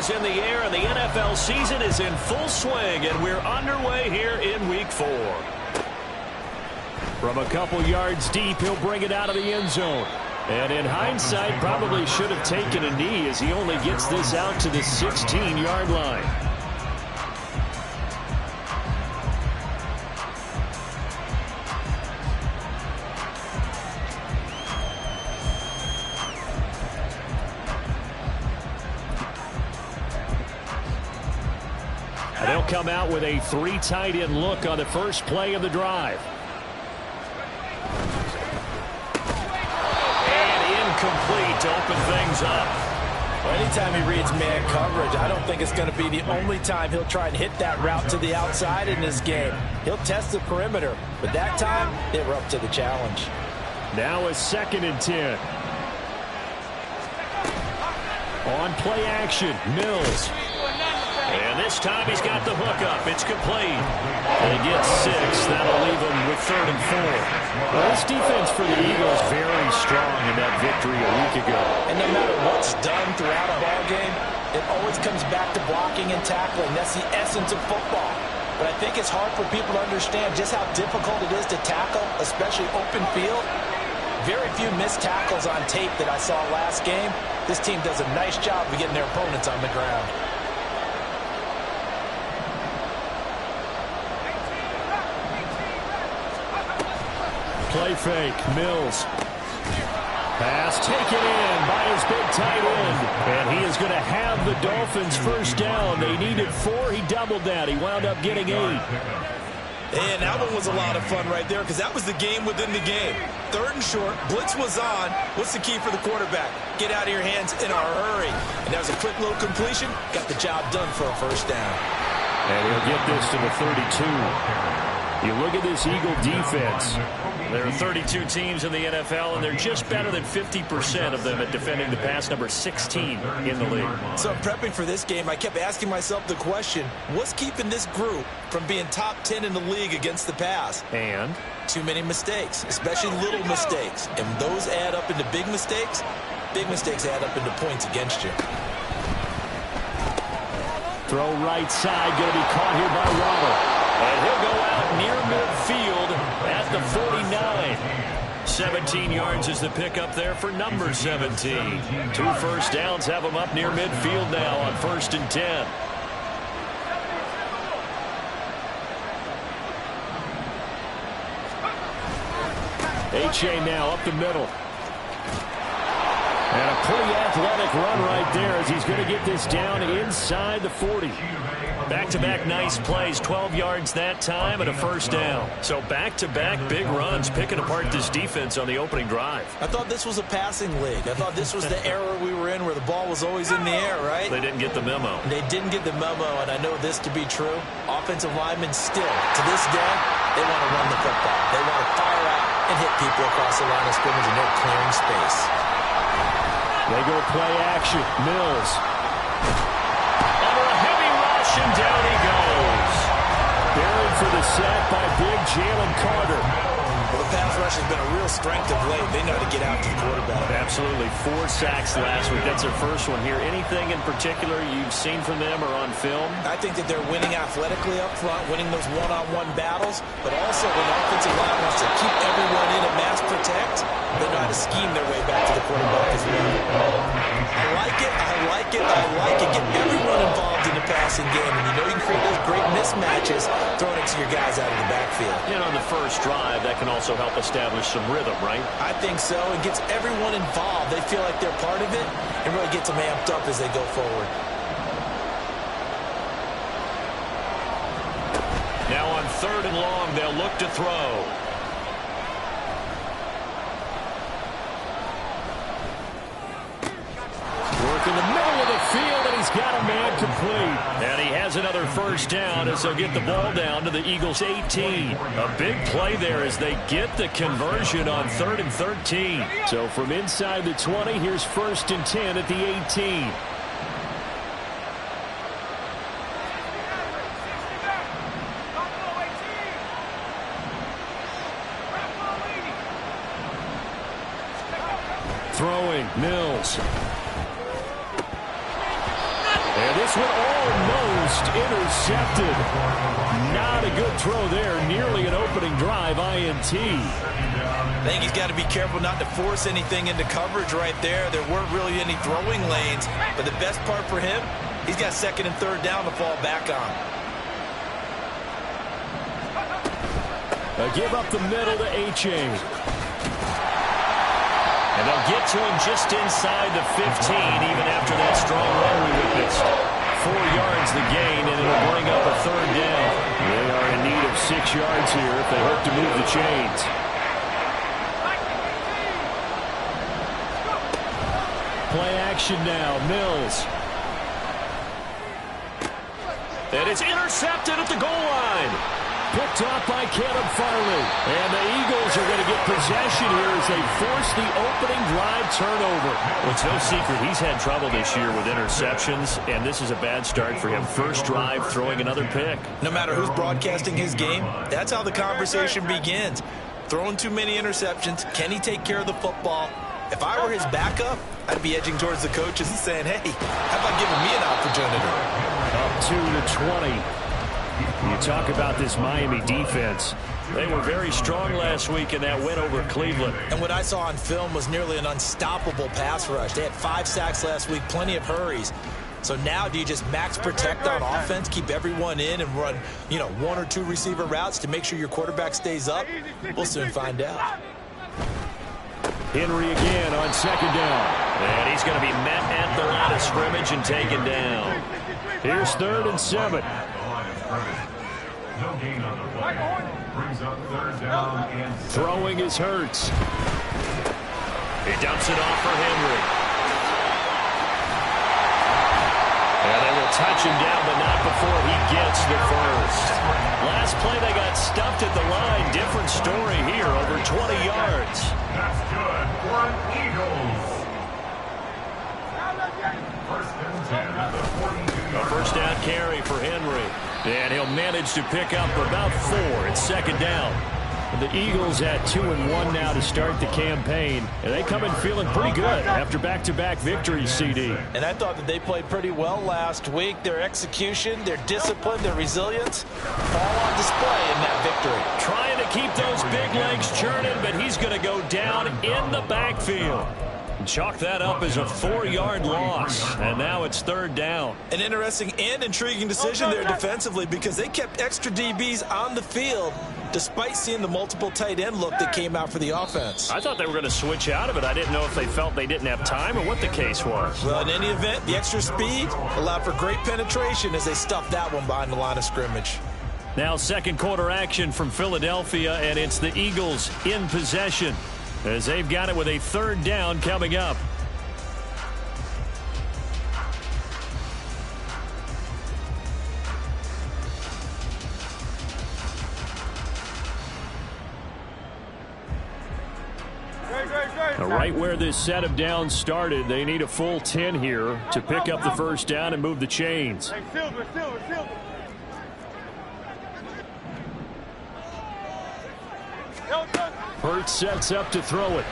is in the air, and the NFL season is in full swing, and we're underway here in Week 4. From a couple yards deep, he'll bring it out of the end zone. And in hindsight, probably should have taken a knee as he only gets this out to the 16-yard line. And they'll come out with a 3 tight end look on the first play of the drive. Complete to open things up. Well, anytime he reads man coverage, I don't think it's going to be the only time he'll try and hit that route to the outside in this game. He'll test the perimeter, but that time they were up to the challenge. Now a 2nd and 10. On play action, Mills. And this time he's got the hook up. It's complete. They get 6. That'll leave him with 3rd and 4. Well, this defense for the Eagles very strong in that victory a week ago. And no matter what's done throughout a ball game, it always comes back to blocking and tackling. That's the essence of football. But I think it's hard for people to understand just how difficult it is to tackle, especially open field. Very few missed tackles on tape that I saw last game. This team does a nice job of getting their opponents on the ground. Play fake, Mills. Pass taken in by his big tight end. And he is going to have the Dolphins first down. They needed 4. He doubled that. He wound up getting 8. And that one was a lot of fun right there because that was the game within the game. 3rd and short, blitz was on. What's the key for the quarterback? Get out of your hands in a hurry. And that was a quick little completion. Got the job done for a first down. And he'll get this to the 32. You look at this Eagle defense. There are 32 teams in the NFL, and they're just better than 50% of them at defending the pass, number 16 in the league. So prepping for this game, I kept asking myself the question, what's keeping this group from being top 10 in the league against the pass? And? Too many mistakes, especially little mistakes. And those add up into big mistakes. Big mistakes add up into points against you. Throw right side, going to be caught here by Robert. And he'll go out near midfield at the 49. 17 yards is the pickup there for number 17. 2 first downs have him up near midfield now on 1st and 10. H.A. now up the middle. And a pretty athletic run right there as he's going to get this down inside the 40. Back-to-back nice plays, 12 yards that time and a first down. So back-to-back big runs picking apart this defense on the opening drive. I thought this was a passing league. I thought this was the era we were in where the ball was always in the air, right? They didn't get the memo. They didn't get the memo, and I know this to be true. Offensive linemen still, to this day, they want to run the football. They want to fire out and hit people across the line of scrimmage, and they're clearing space. They go play action. Mills. Under a heavy rush, and down he goes. Buried for the sack by big Jalen Carter. Well, the pass rush has been a real strength of late. They know to get out to the quarterback. Absolutely. 4 sacks last week. That's their first one here. Anything in particular you've seen from them or on film? I think that they're winning athletically up front, winning those one-on-one battles, but also when the offensive line wants to keep everyone in and mass protect, they know how to scheme their way back to the quarterback as well. I like it. I like it. I like it. Get everyone involved in the passing game, and you know you can create those great mismatches throwing it to your guys out of the backfield. And on the first drive, that can also help establish some rhythm, right? I think so. It gets everyone involved. They feel like they're part of it and really gets them amped up as they go forward. Now on 3rd and long, they'll look to throw. Work in the middle of the field, and he's got a man complete. And he has another first down as they'll get the ball down to the Eagles' 18. A big play there as they get the conversion on 3rd and 13. So from inside the 20, here's 1st and 10 at the 18. Throwing, Mills. And This one almost intercepted. Not a good throw there. Nearly an opening drive INT. I think he's got to be careful not to force anything into coverage right there. There weren't really any throwing lanes. But the best part for him, he's got second and third down to fall back on. Give up the middle to H.A. And they'll get to him just inside the 15, even after that strong run we witnessed. 4 yards the gain, and it'll bring up a third down. They are in need of 6 yards here if they hope to move the chains. Play action now, Mills. And it's intercepted at the goal line. Picked off by Caleb Farley. And the Eagles are going to get possession here as they force the opening drive turnover. Well, it's no secret he's had trouble this year with interceptions, and this is a bad start for him. First drive, throwing another pick. No matter who's broadcasting his game, that's how the conversation begins. Throwing too many interceptions. Can he take care of the football? If I were his backup, I'd be edging towards the coaches and saying, hey, how about giving me an opportunity? Up 2 to 20. You talk about this Miami defense. They were very strong last week in that win over Cleveland. And what I saw on film was nearly an unstoppable pass rush. They had 5 sacks last week, plenty of hurries. So now do you just max protect on offense, keep everyone in and run, 1 or 2 receiver routes to make sure your quarterback stays up? We'll soon find out. Henry again on second down. And he's going to be met at the line of scrimmage and taken down. Here's 3rd and 7. No gain on the play. Brings up 3rd down and 7. Throwing is Hurts. He dumps it off for Henry. And they will touch him down, but not before he gets the first. Last play, they got stuffed at the line. Different story here, over 20 yards. That's good for an Eagles. First and 10 at the 42. A first down carry for Henry. And he'll manage to pick up about 4. It's second down. The Eagles at 2-1 now to start the campaign. And they come in feeling pretty good after back-to-back victories, CD. And I thought that they played pretty well last week. Their execution, their discipline, their resilience, all on display in that victory. Trying to keep those big legs churning, but he's going to go down in the backfield. Chalk that up as a 4-yard loss, and now it's 3rd down. An interesting and intriguing decision there defensively because they kept extra DBs on the field despite seeing the multiple tight end look that came out for the offense. I thought they were going to switch out of it. I didn't know if they felt they didn't have time or what the case was. Well, in any event, the extra speed allowed for great penetration as they stuffed that one behind the line of scrimmage. Now second quarter action from Philadelphia, and it's the Eagles in possession as they've got it with a 3rd down coming up. Right where this set of downs started, they need a full 10 here to pick up the first down and move the chains. Hurts sets up to throw it.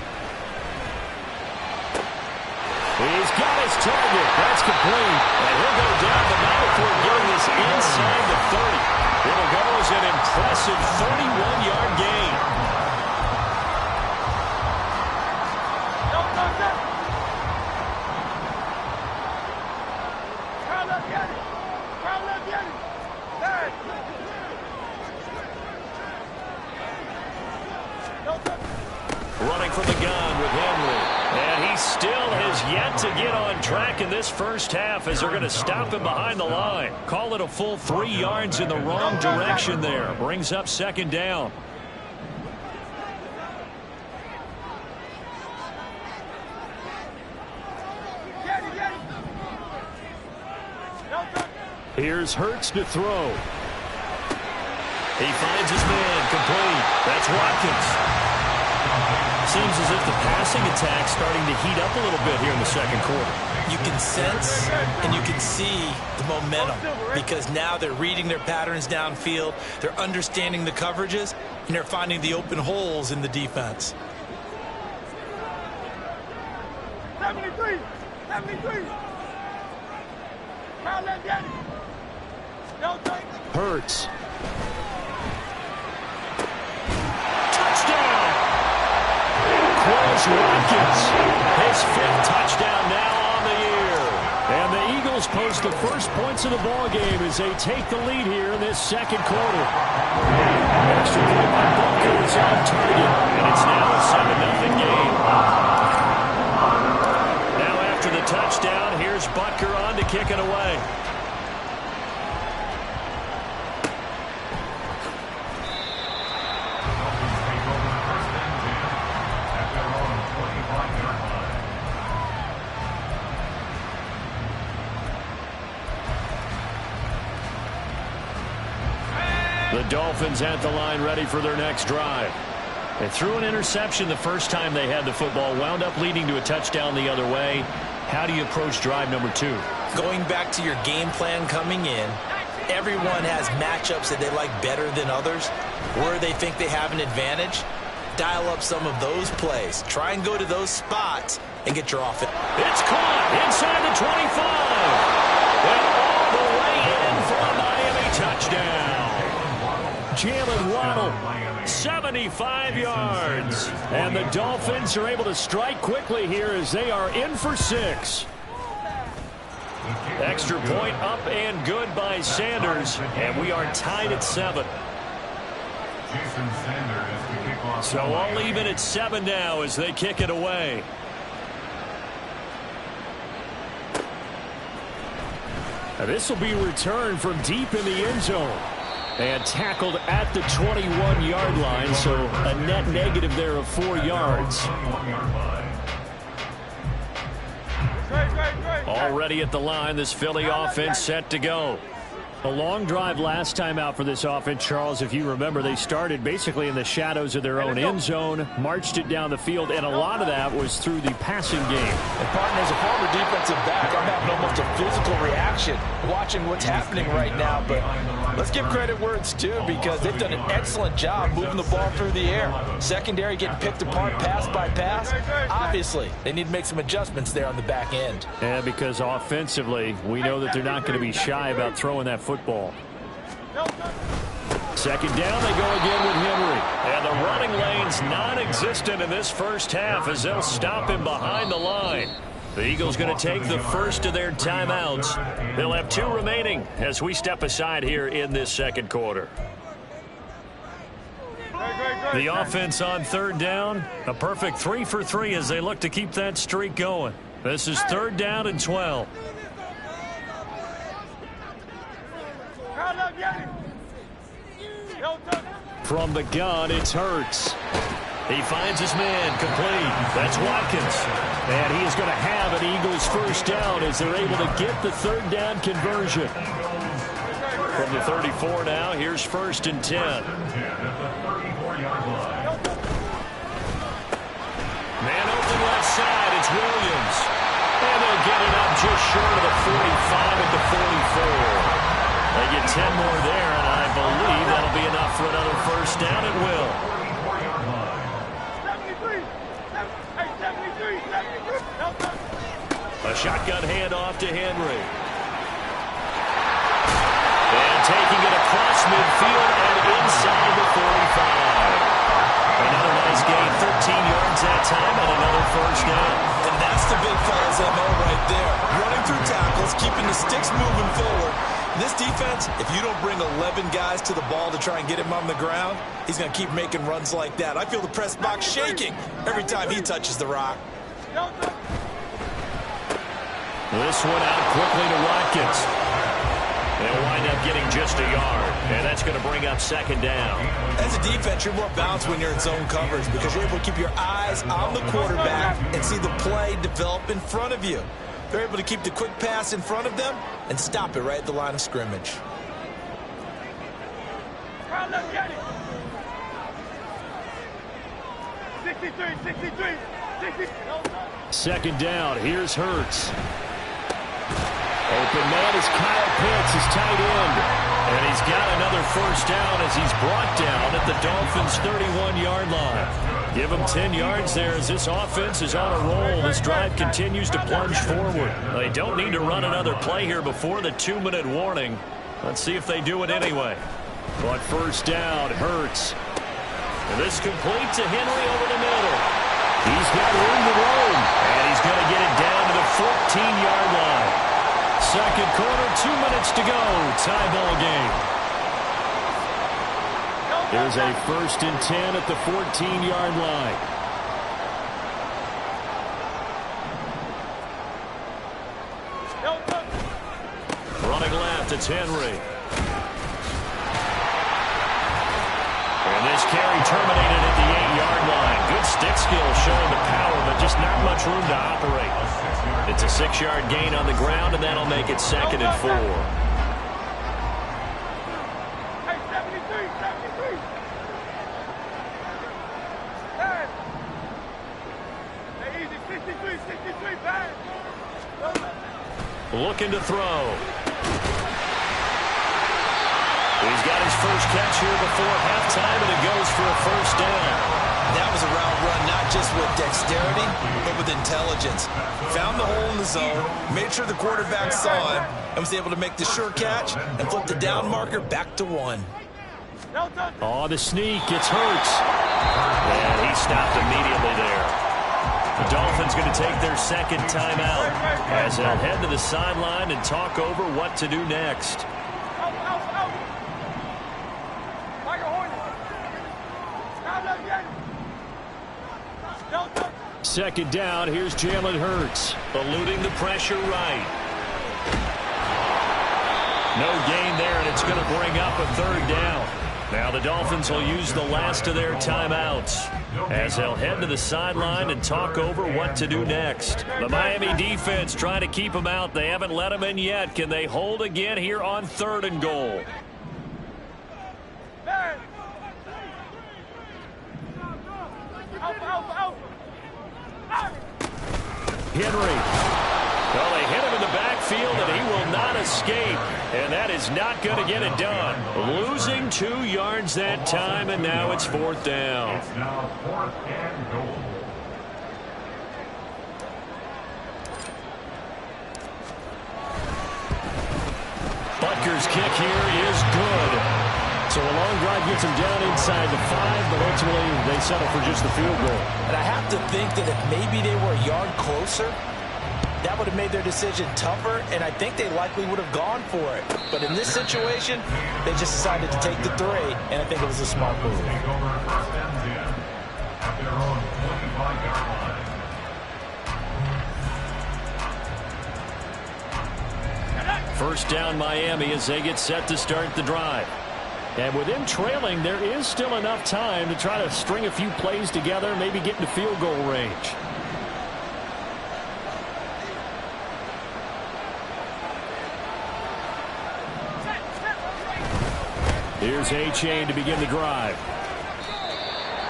He's got his target. That's complete. And he'll go down, but not before getting this inside the 30. It'll go as an impressive 31-yard gain. Running from the gun with Henry. And he still has yet to get on track in this first half as they're going to stop him behind the line. Call it a full 3 yards in the wrong direction there. Brings up second down. Here's Hurts to throw. He finds his man complete. That's Watkins. Seems as if the passing attack's starting to heat up a little bit here in the second quarter. You can sense and you can see the momentum because now they're reading their patterns downfield, they're understanding the coverages, and they're finding the open holes in the defense. 73! Hurts. Touchdown! Quez Watkins, his 5th touchdown now on the year. And the Eagles post the first points of the ball game as they take the lead here in this second quarter. Extra point by Butker is on target, and it's now a 7-0 game. Now after the touchdown, here's Butker on to kick it away. The Dolphins at the line ready for their next drive. They threw an interception the first time they had the football, wound up leading to a touchdown the other way. How do you approach drive number 2? Going back to your game plan coming in, everyone has matchups that they like better than others, where they think they have an advantage. Dial up some of those plays. Try and go to those spots and get your offense. It's caught inside the 25. And all the way in for a Miami touchdown. Jalen Waddle, 75 yards. And the Dolphins are able to strike quickly here as they are in for 6. Extra point up and good by Sanders. And we are tied at 7. So all even at 7 now as they kick it away. Now this will be returned from deep in the end zone. And tackled at the 21-yard line, so a net negative there of 4 yards. Already at the line, this Philly offense set to go. A long drive last time out for this offense, Charles. If you remember, they started basically in the shadows of their own end zone, marched it down the field, and a lot of that was through the passing game. And partner, as a former defensive back, I'm having almost a physical reaction watching what's happening right now. But let's give credit where it's due, because they've done an excellent job moving the ball through the air. Secondary getting picked apart pass by pass. Obviously, they need to make some adjustments there on the back end. Yeah, because offensively, we know that they're not going to be shy about throwing that football. Second down, they go again with Henry. And the running lane's non-existent in this first half as they'll stop him behind the line. The Eagles going to take the first of their timeouts. They'll have 2 remaining as we step aside here in this second quarter. The offense on third down, a perfect 3 for 3 as they look to keep that streak going. This is 3rd down and 12. From the gun, it's Hurts. He finds his man complete. That's Watkins. And he is going to have an Eagles first down as they're able to get the 3rd down conversion. From the 34 now, here's 1st and 10. Man open left side, it's Williams. And they'll get it up just short of the 45 at the 44. They get 10 more there, and I believe that'll be enough for another first down. It will. A shotgun handoff to Henry. And taking it across midfield and inside the 45. Another nice gain, 13 yards that time, and another first down. And that's the big fella's MO right there. Running through tackles, keeping the sticks moving forward. This defense, if you don't bring 11 guys to the ball to try and get him on the ground, he's going to keep making runs like that. I feel the press box shaking every time he touches the rock. This one out quickly to Watkins. They'll wind up getting just a yard, and that's going to bring up 2nd down. As a defense, you're more balanced when you're in zone coverage because you're able to keep your eyes on the quarterback and see the play develop in front of you. They're able to keep the quick pass in front of them and stop it right at the line of scrimmage. Second down, here's Hurts. Open man is Kyle Pitts, his tight end. And he's got another first down as he's brought down at the Dolphins' 31-yard line. Give them 10 yards there as this offense is on a roll. This drive continues to plunge forward. They don't need to run another play here before the 2-minute warning. Let's see if they do it anyway. But first down, Hurts. And this complete to Henry over the middle. He's got room to roam. And he's going to get it down to the 14-yard line. Second quarter, 2 minutes to go. Tie ball game. There's a 1st and 10 at the 14-yard line. Running left, it's Henry. And this carry terminated at the 8-yard line. Good stick skill showing the power, but just not much room to operate. It's a 6-yard gain on the ground, and that'll make it 2nd and 4. Looking to throw. He's got his first catch here before halftime, and it goes for a first down. That was a route run not just with dexterity, but with intelligence. Found the hole in the zone, made sure the quarterback saw him, and was able to make the sure catch and flip the down marker back to 1. Oh, the sneak. It's Hurts. And he stopped immediately there. The Dolphins going to take their second timeout as they'll head to the sideline and talk over what to do next. Second down, here's Jalen Hurts, eluding the pressure right. No gain there, and it's going to bring up a 3rd down. Now the Dolphins will use the last of their timeouts as they'll head to the sideline and talk over what to do next. The Miami defense trying to keep them out. They haven't let them in yet. Can they hold again here on 3rd and goal? Henry. Well, they hit him in the backfield, and he will not escape. And that is not going to get it done. Losing 2 yards that time, and now it's 4th down. It's now 4th and goal. Butker's kick here is good. So a long drive gets him down inside the 5, but ultimately they settle for just the field goal. And I have to think that if maybe they were a yard closer, that would have made their decision tougher, and I think they likely would have gone for it. But in this situation, they just decided to take the 3, and I think it was a smart move. Take over 1st and 10 at their own 25-yard line. First down Miami as they get set to start the drive. And with them trailing, there is still enough time to try to string a few plays together, maybe get into field goal range. Here's A-Chain to begin the drive.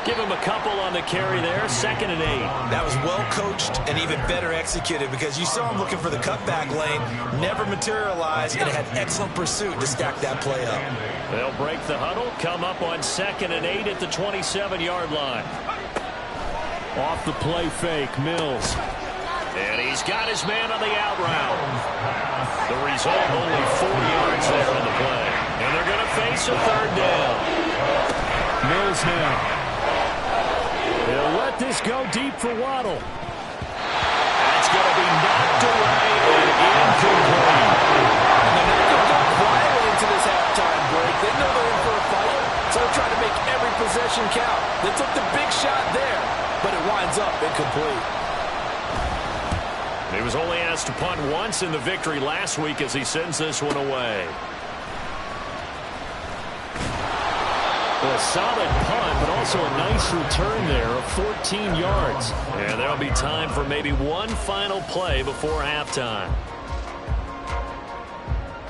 Give him a couple on the carry there. 2nd and 8. That was well coached and even better executed because you saw him looking for the cutback lane, never materialized, and had excellent pursuit to stack that play up. They'll break the huddle, come up on 2nd and 8 at the 27-yard line. Off the play fake, Mills. And he's got his man on the out route. The result, only 4 yards there on the play. And they're going to face a 3rd down. Mills now. They'll let this go deep for Waddle. That's going to be knocked away and incomplete. They're not going to go quietly into this halftime break. They know they're in for a fight, so they're trying to make every possession count. They took the big shot there, but it winds up incomplete. He was only asked to punt once in the victory last week as he sends this one away. A solid punt, but also a nice return there of 14 yards. And there'll be time for maybe one final play before halftime.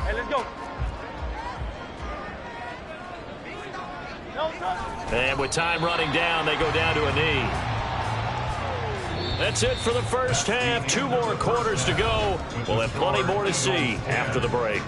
Hey, let's go. And with time running down, they go down to a knee. That's it for the first half. 2 more quarters to go. We'll have plenty more to see after the break.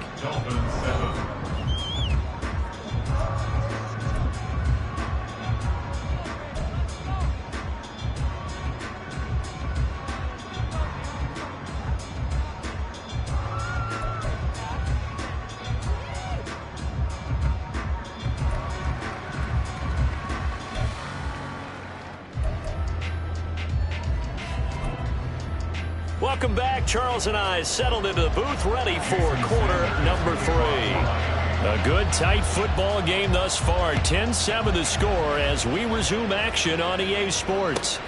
Welcome back. Charles and I settled into the booth, ready for quarter number 3. A good, tight football game thus far. 10-7 the score as we resume action on EA Sports.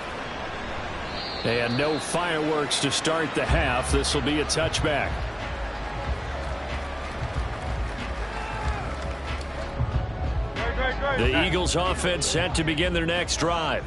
And no fireworks to start the half. This will be a touchback. The Eagles offense set to begin their next drive.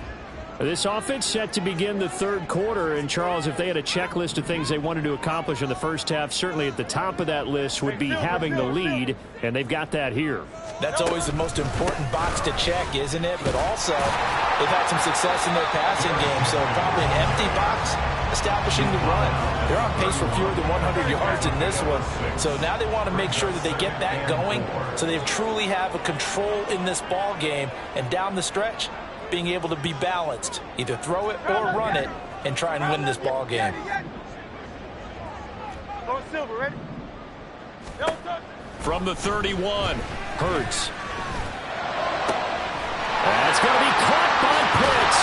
This offense set to begin the third quarter, and Charles, if they had a checklist of things they wanted to accomplish in the first half, certainly at the top of that list would be having the lead, and they've got that here. That's always the most important box to check, isn't it? But also, they've had some success in their passing game, so probably an empty box establishing the run. They're on pace for fewer than 100 yards in this one, so now they want to make sure that they get that going so they truly have a control in this ball game, and down the stretch, being able to be balanced, either throw it or run it, and try and win this ball game. From the 31, Hurts. That's going to be caught by Pitts.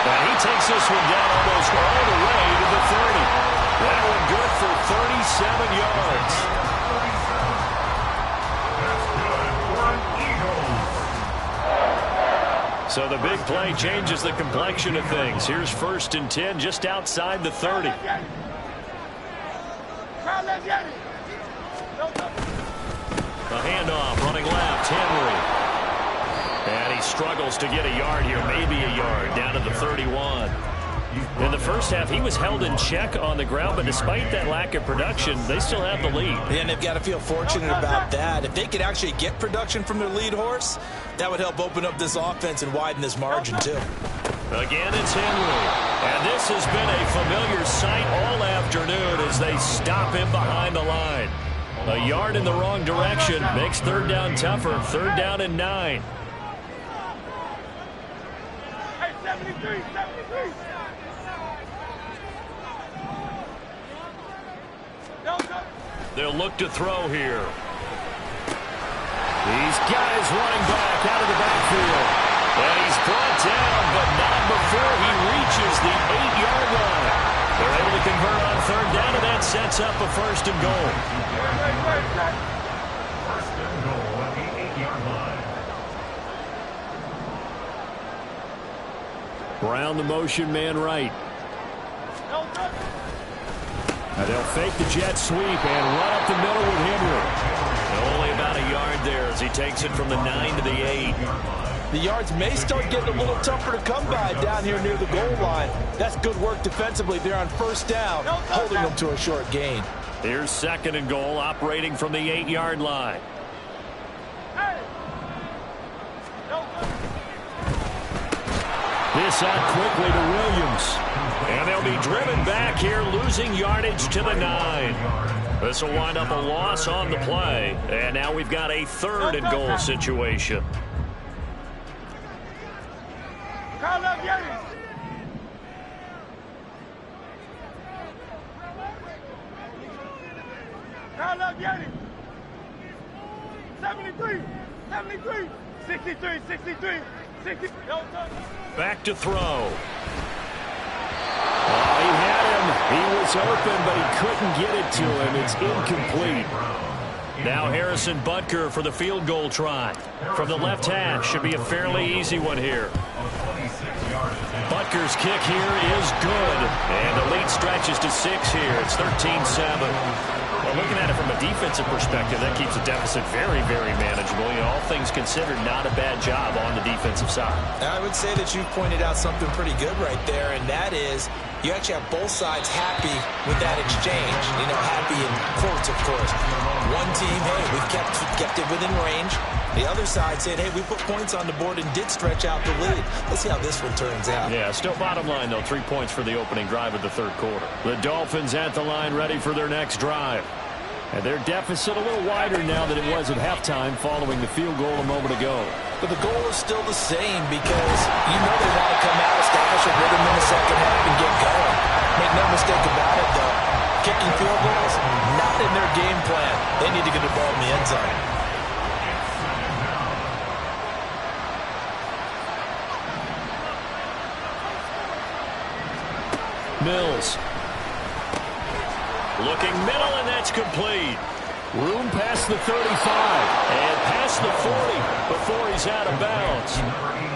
And he takes this one down almost all the way to the 30. That one good for 37 yards. So the big play changes the complexion of things. Here's 1st and 10 just outside the 30. A handoff running left, Henry. And he struggles to get a yard here, maybe a yard, down to the 31. In the first half, he was held in check on the ground, but despite that lack of production, they still have the lead. And they've got to feel fortunate about that. If they could actually get production from their lead horse, that would help open up this offense and widen this margin, too. Again, it's Henry. And this has been a familiar sight all afternoon as they stop him behind the line. A yard in the wrong direction makes third down tougher. 3rd down and 9. Hey, 73. They'll look to throw here. He's got his running back out of the backfield. And he's brought down, but not before he reaches the 8-yard line. They're able to convert on 3rd down, and that sets up a 1st and goal. First and goal at the 8-yard line. Brown, the motion man right. Now they'll fake the jet sweep and run up the middle with Henry. Only about a yard there as he takes it from the 9 to the 8. The yards may start getting a little tougher to come by down here near the goal line. That's good work defensively. They're on 1st down, holding them to a short gain. Here's 2nd and goal, operating from the 8-yard line. This out quickly to Williams. And they'll be driven back here, losing yardage to the 9. This will wind up a loss on the play. And now we've got a 3rd and goal situation. Back to throw. He had him. He was open, but he couldn't get it to him. It's incomplete. Now Harrison Butker for the field goal try. From the left hash, should be a fairly easy one here. Butker's kick here is good. And the lead stretches to 6 here. It's 13-7. Well, looking at it from a defensive perspective, that keeps the deficit very, very manageable. You know, all things considered, not a bad job on the defensive side. I would say that you've pointed out something pretty good right there, and that is you actually have both sides happy with that exchange. You know, happy in quotes, of course. One team, hey, we've kept it within range. The other side said, hey, we put points on the board and did stretch out the lead. Let's see how this one turns out. Yeah, still bottom line, though, 3 points for the opening drive of the 3rd quarter. The Dolphins at the line ready for their next drive. And their deficit a little wider now than it was at halftime following the field goal a moment ago. But the goal is still the same because you know they want to come out, establish a rhythm in the second half, and get going. Make no mistake about it, though. Kicking field goals, not in their game plan. They need to get the ball in the end zone. Mills. Looking middle, and that's complete. Room past the 35 and past the 40 before he's out of bounds.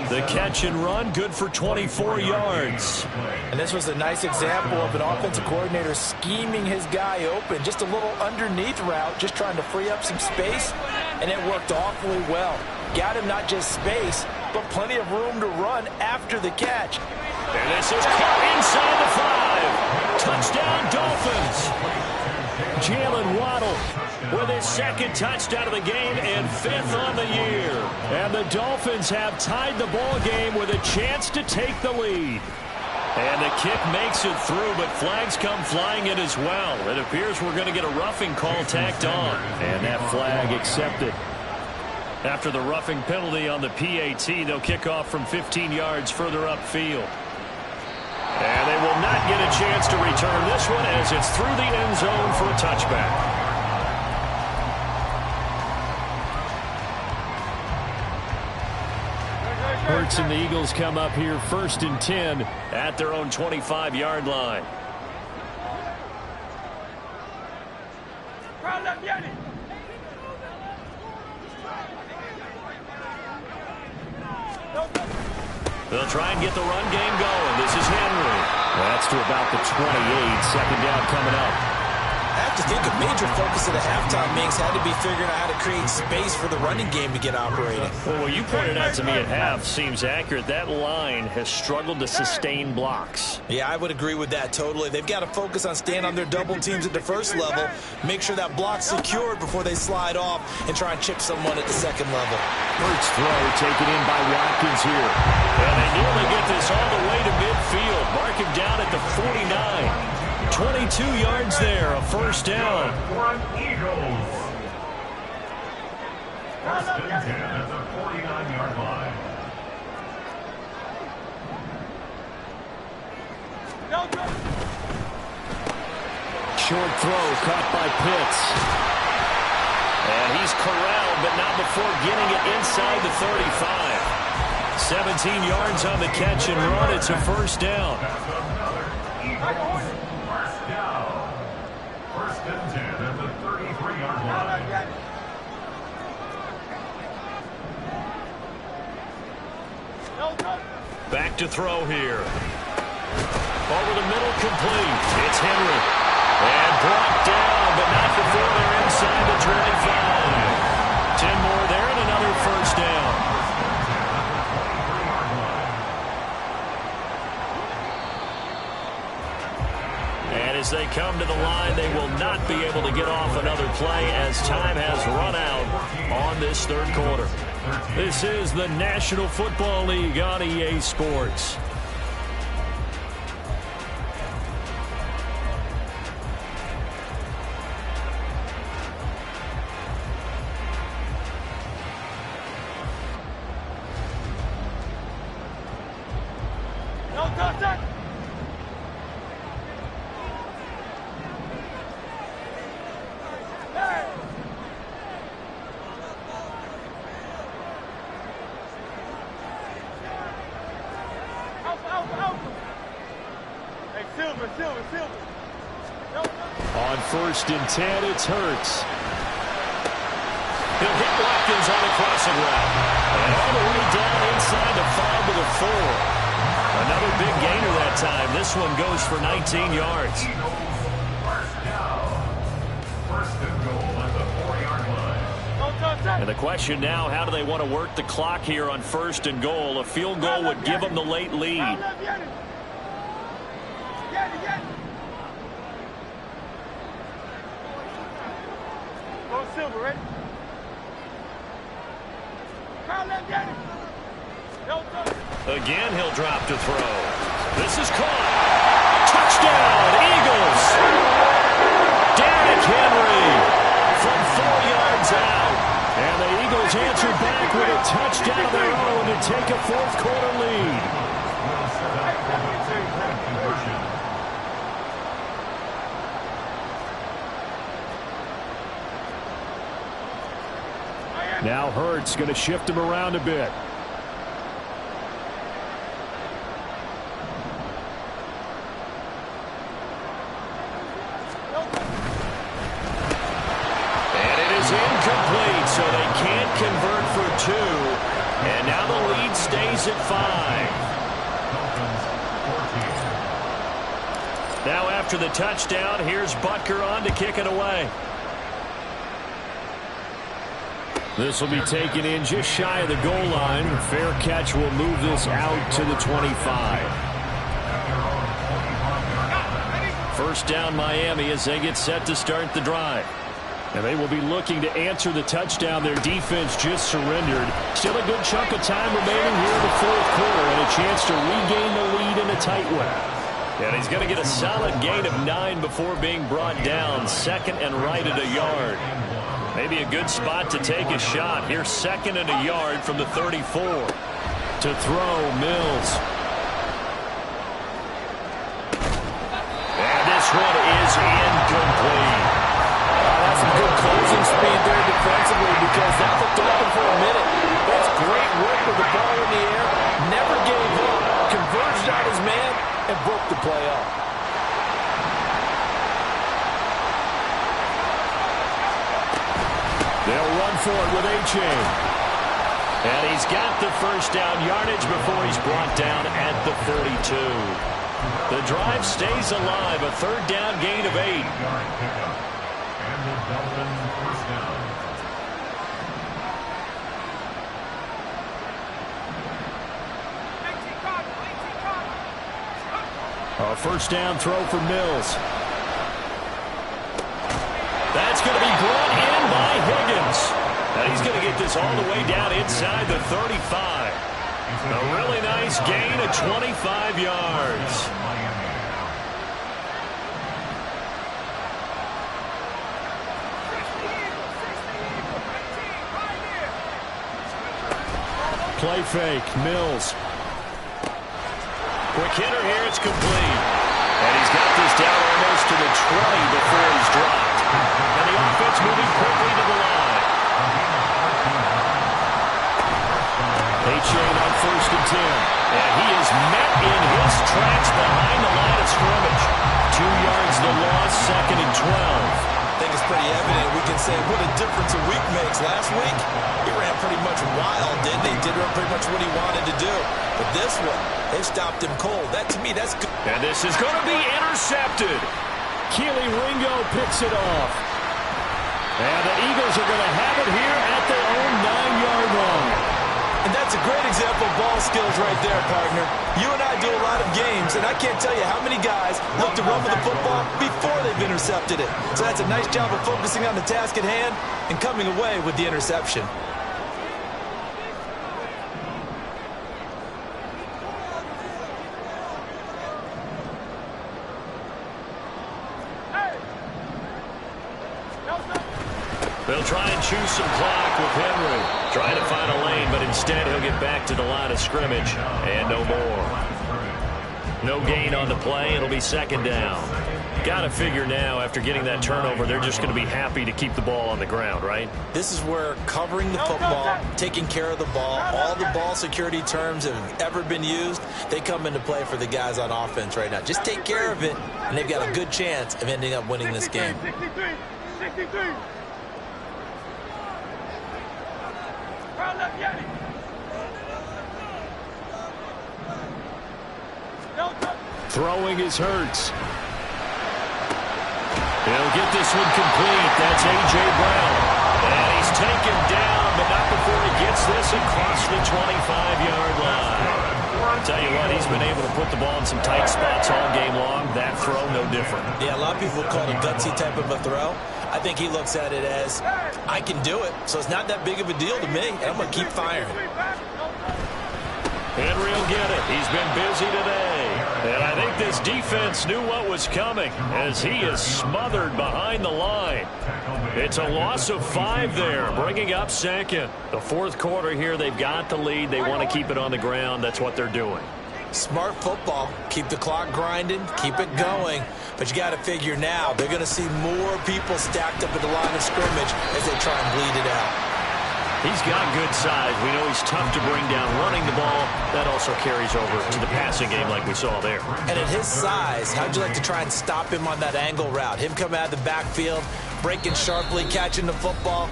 The catch and run, good for 24 yards. And this was a nice example of an offensive coordinator scheming his guy open. Just a little underneath route, just trying to free up some space, and it worked awfully well. Got him not just space, but plenty of room to run after the catch. And this is caught inside the 5. Touchdown, Dolphins. Jalen Waddle with his second touchdown of the game and 5th on the year. And the Dolphins have tied the ball game with a chance to take the lead. And the kick makes it through, but flags come flying in as well. It appears we're going to get a roughing call tacked on. And that flag accepted. After the roughing penalty on the PAT, they'll kick off from 15 yards further upfield. And they will not get a chance to return this one as it's through the end zone for a touchback. Hurts and the Eagles come up here 1st and 10 at their own 25-yard line. They'll try and get the run game going. This is Henry. That's to about the 28. 2nd down coming up. I have to think a major focus of the halftime, Mings, had to be figuring out how to create space for the running game to get operating. Well, what you pointed out to me at half seems accurate. That line has struggled to sustain blocks. Yeah, I would agree with that totally. They've got to focus on staying on their double teams at the first level, make sure that block's secured before they slide off and try and chip someone at the second level. Hurts throw taken in by Watkins here. And they nearly get this all the way to midfield. Mark him down at the 49. 22 yards there, a 1st down. Eagles. 1st and 10 at the 49-yard line. Short throw caught by Pitts. And he's corralled, but not before getting it inside the 35. 17 yards on the catch and run. It's a 1st down. Back to throw here. Over the middle, complete. It's Henry. And brought down, but not before they're inside the 25. 10 more there and another 1st down. And as they come to the line, they will not be able to get off another play as time has run out on this 3rd quarter. This is the National Football League on EA Sports. On 1st and 10, it's Hurts. He'll hit Watkins on the crossing route. And all the way down inside the 5 to the 4. Another big gainer that time. This one goes for 19 yards. 1st and goal at the 4-yard line. And the question now, how do they want to work the clock here on 1st and goal? A field goal would give them the late lead. Again, he'll drop to throw. This is caught. Touchdown, Eagles. Derrick Henry from 4 yards out. And the Eagles answer back with a touchdown of their own to take a 4th quarter lead. Now Hurts going to shift him around a bit. convert for 2. And now the lead stays at 5. Now after the touchdown, here's Butker on to kick it away. This will be taken in just shy of the goal line. Fair catch will move this out to the 25. First down Miami as they get set to start the drive. And they will be looking to answer the touchdown their defense just surrendered. Still a good chunk of time remaining here in the fourth quarter and a chance to regain the lead in a tight one. And he's going to get a solid gain of 9 before being brought down. Second and right at a yard. Maybe a good spot to take a shot. Here's second and a yard from the 34. To throw, Mills. And this one is incomplete. That's some good closing speed there defensively because that looked open for a minute. That's great work with the ball in the air. Never gave up. Converged on his man and broke the play up. They'll run for it with A-Chain. And he's got the first down yardage before he's brought down at the 42. The drive stays alive. A third down gain of 8. A first down throw for Mills. That's going to be brought in by Higgins. And he's going to get this all the way down inside the 35. A really nice gain of 25 yards. Play fake, Mills. Quick hitter here, it's complete. And he's got this down almost to the 20 before he's dropped. And the offense moving quickly to the line. A-Chain on first and 10. And he is met in his tracks behind the line of scrimmage. 2 yards the loss, second and 12. I think it's pretty evident. We can say what a difference a week makes. Last week, he ran pretty much wild, didn't he? Did pretty much what he wanted to do. But this one, they stopped him cold. That, to me, that's good. And this is going to be intercepted. Keely Ringo picks it off. And the Eagles are going to have it here at their own 9-yard line. And that's a great example of ball skills right there, partner. You and I do a lot of games, and I can't tell you how many guys look to run with the football before they've intercepted it. So that's a nice job of focusing on the task at hand and coming away with the interception. They'll try and choose some clock with Henry. Trying to find a lane, but instead he'll get back to the line of scrimmage. And no more. No gain on the play. It'll be second down. Got to figure now, after getting that turnover, they're just going to be happy to keep the ball on the ground, right? This is where covering the football, taking care of the ball, all the ball security terms that have ever been used, they come into play for the guys on offense right now. Just take care of it, and they've got a good chance of ending up winning this game. 63. Throwing is Hurts. He'll get this one complete. That's A.J. Brown. And he's taken down, but not before he gets this across the 25-yard line. I'll tell you what, he's been able to put the ball in some tight spots all game long. That throw, no different. Yeah, a lot of people call it a gutsy type of a throw. I think he looks at it as, I can do it, so it's not that big of a deal to me, and I'm going to keep firing. Henry will get it. He's been busy today. And I think this defense knew what was coming as he is smothered behind the line. It's a loss of 5 there, bringing up second. The fourth quarter here, they've got the lead. They want to keep it on the ground. That's what they're doing. Smart football. Keep the clock grinding. Keep it going. But you got to figure now, they're going to see more people stacked up at the line of scrimmage as they try and bleed it out. He's got good size. We know he's tough to bring down running the ball. That also carries over to the passing game like we saw there. And at his size, how'd you like to try and stop him on that angle route? Him coming out of the backfield, breaking sharply, catching the football.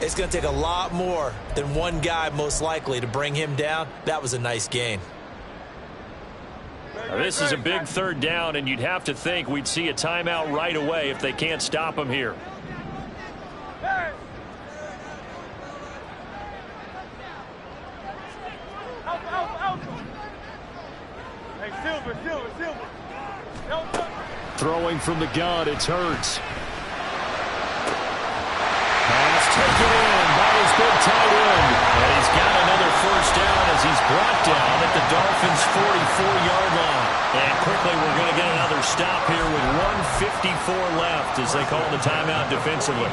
It's going to take a lot more than one guy, most likely, to bring him down. That was a nice gain. Now, this is a big third down, and you'd have to think we'd see a timeout right away if they can't stop him here. Hey! Alpha. Hey, Silver. Don't touch. Throwing from the gun, it's Hurts. Pass taken in by his big tight end. And he's got another first down as he's brought down at the Dolphins' 44-yard line. And quickly we're going to get another stop here with 1:54 left as they call the timeout defensively.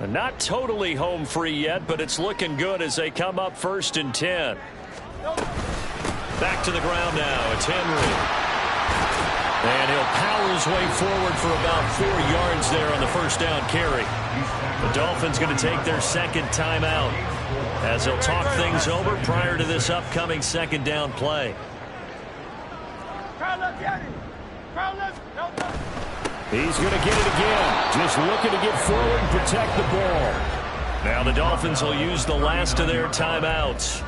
Not totally home free yet, but it's looking good as they come up 1st and 10. Back to the ground now. It's Henry. And he'll power his way forward for about 4 yards there on the first down carry. The Dolphins going to take their second timeout as they'll talk things over prior to this upcoming second down play. He's going to get it again. Just looking to get forward and protect the ball. Now the Dolphins will use the last of their timeouts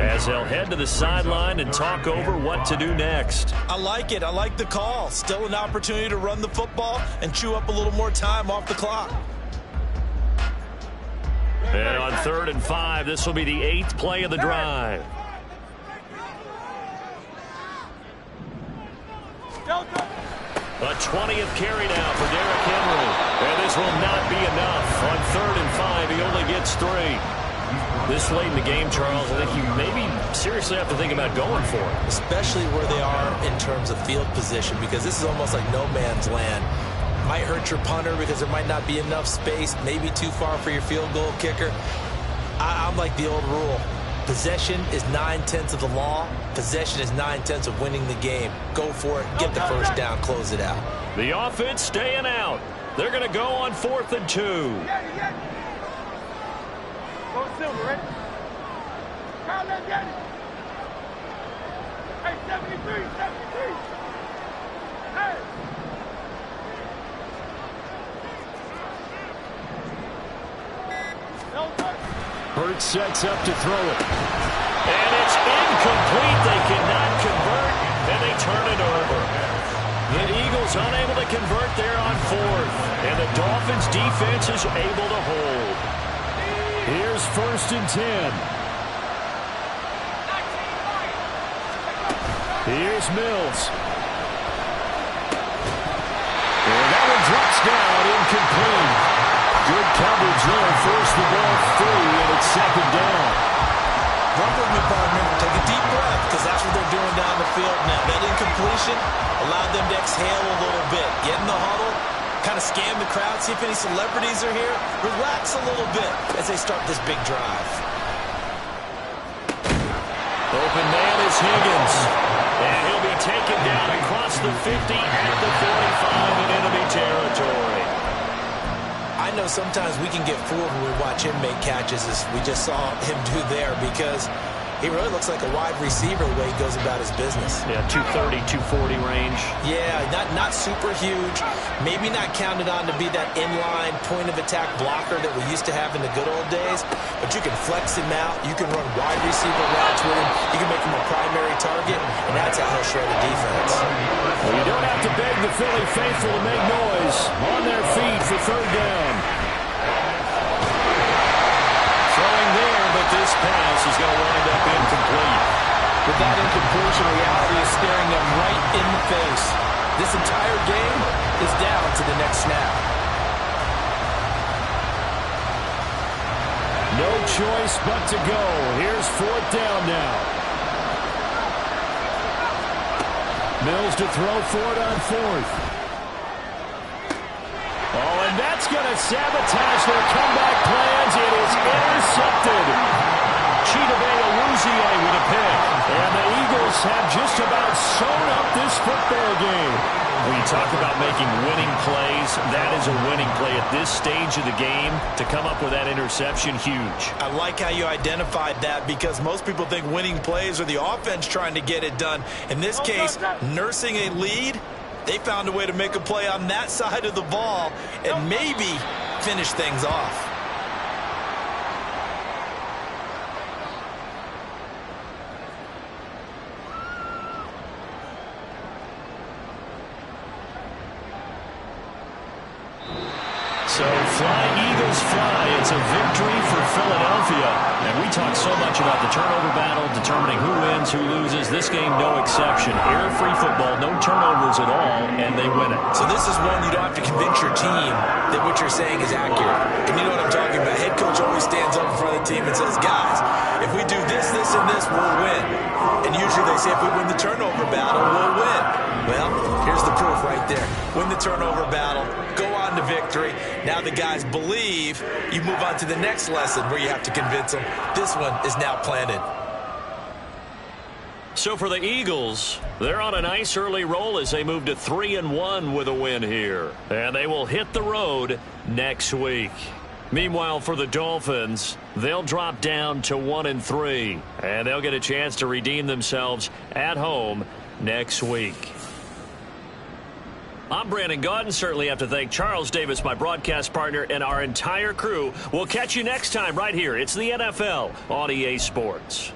as they'll head to the sideline and talk over what to do next. I like it. I like the call. Still an opportunity to run the football and chew up a little more time off the clock. And on 3rd and 5, this will be the 8th play of the drive. A 20th carry now for Derrick Henry. And this will not be enough. On 3rd and 5, he only gets 3. This late in the game, Charles, I think you maybe seriously have to think about going for it. Especially where they are in terms of field position, because this is almost like no man's land. Might hurt your punter because there might not be enough space, maybe too far for your field goal kicker. I'm like the old rule. Possession is 9/10 of the law. Possession is 9/10 of winning the game. Go for it. Get the first down. Close it out. The offense staying out. They're going to go on 4th and 2. Go Silver, right? Carl, let's get it. Hey, 73. Hey. Don't touch. Hurts sets up to throw it. And it's incomplete. They cannot convert, and they turn it over. The Eagles unable to convert there on 4th. And the Dolphins defense is able to hold. Here's 1st and 10. Here's Mills. And that one drops down, incomplete. Good coverage there. Force the ball free, and it's 2nd down. Run with me, partner. Take a deep breath, because that's what they're doing down the field now. That incompletion allowed them to exhale a little bit. Get in the huddle, kind of scan the crowd, see if any celebrities are here. Relax a little bit as they start this big drive. Open man is Higgins. And he'll be taken down across the 50 at the 45 in enemy territory. I know sometimes we can get fooled when we watch him make catches, as we just saw him do there, because he really looks like a wide receiver the way he goes about his business. Yeah, 230, 240 range. Yeah, not super huge. Maybe not counted on to be that inline point-of-attack blocker that we used to have in the good old days, but you can flex him out. You can run wide receiver routes with him. You can make him a primary target, and that's how he'll shred the defense. Well, you don't have to beg the Philly faithful to make noise. On their feet for 3rd down. Throwing there, but this pass is going to wind up incomplete. With that incompletion, reality is staring them right in the face. This entire game is down to the next snap. No choice but to go. Here's 4th down now. Mills to throw for it on 4th. Oh, and that's going to sabotage their comeback plans. It is intercepted. Chidobe Awuzie with a pick. And the Eagles have just about sewn up this football game. When you talk about making winning plays, that is a winning play at this stage of the game. To come up with that interception, huge. I like how you identified that, because most people think winning plays are the offense trying to get it done. In this case, nursing a lead They found a way to make a play on that side of the ball and maybe finish things off. So fly, Eagles fly. It's a victory for Philadelphia. And we talk so much about the turnover battle, determining who wins, who loses. This game, no exception. Error-free football, no turnovers at all, and they win it. So this is one you don't have to convince your team that what you're saying is accurate. And you know what I'm talking about. Head coach always stands up in front of the team and says, guys, if we do this, this, and this, we'll win. And usually they say if we win the turnover battle, we'll win. Well, here's the proof right there. Win the turnover battle, go on to victory. Now the guys believe. You move on to the next lesson where you have to convince them. This one is now planted. So for the Eagles, they're on a nice early roll as they move to 3-1 with a win here. And they will hit the road next week. Meanwhile, for the Dolphins, they'll drop down to 1-3. And they'll get a chance to redeem themselves at home next week. I'm Brandon Gaudin. Certainly have to thank Charles Davis, my broadcast partner, and our entire crew. We'll catch you next time right here. It's the NFL on EA Sports.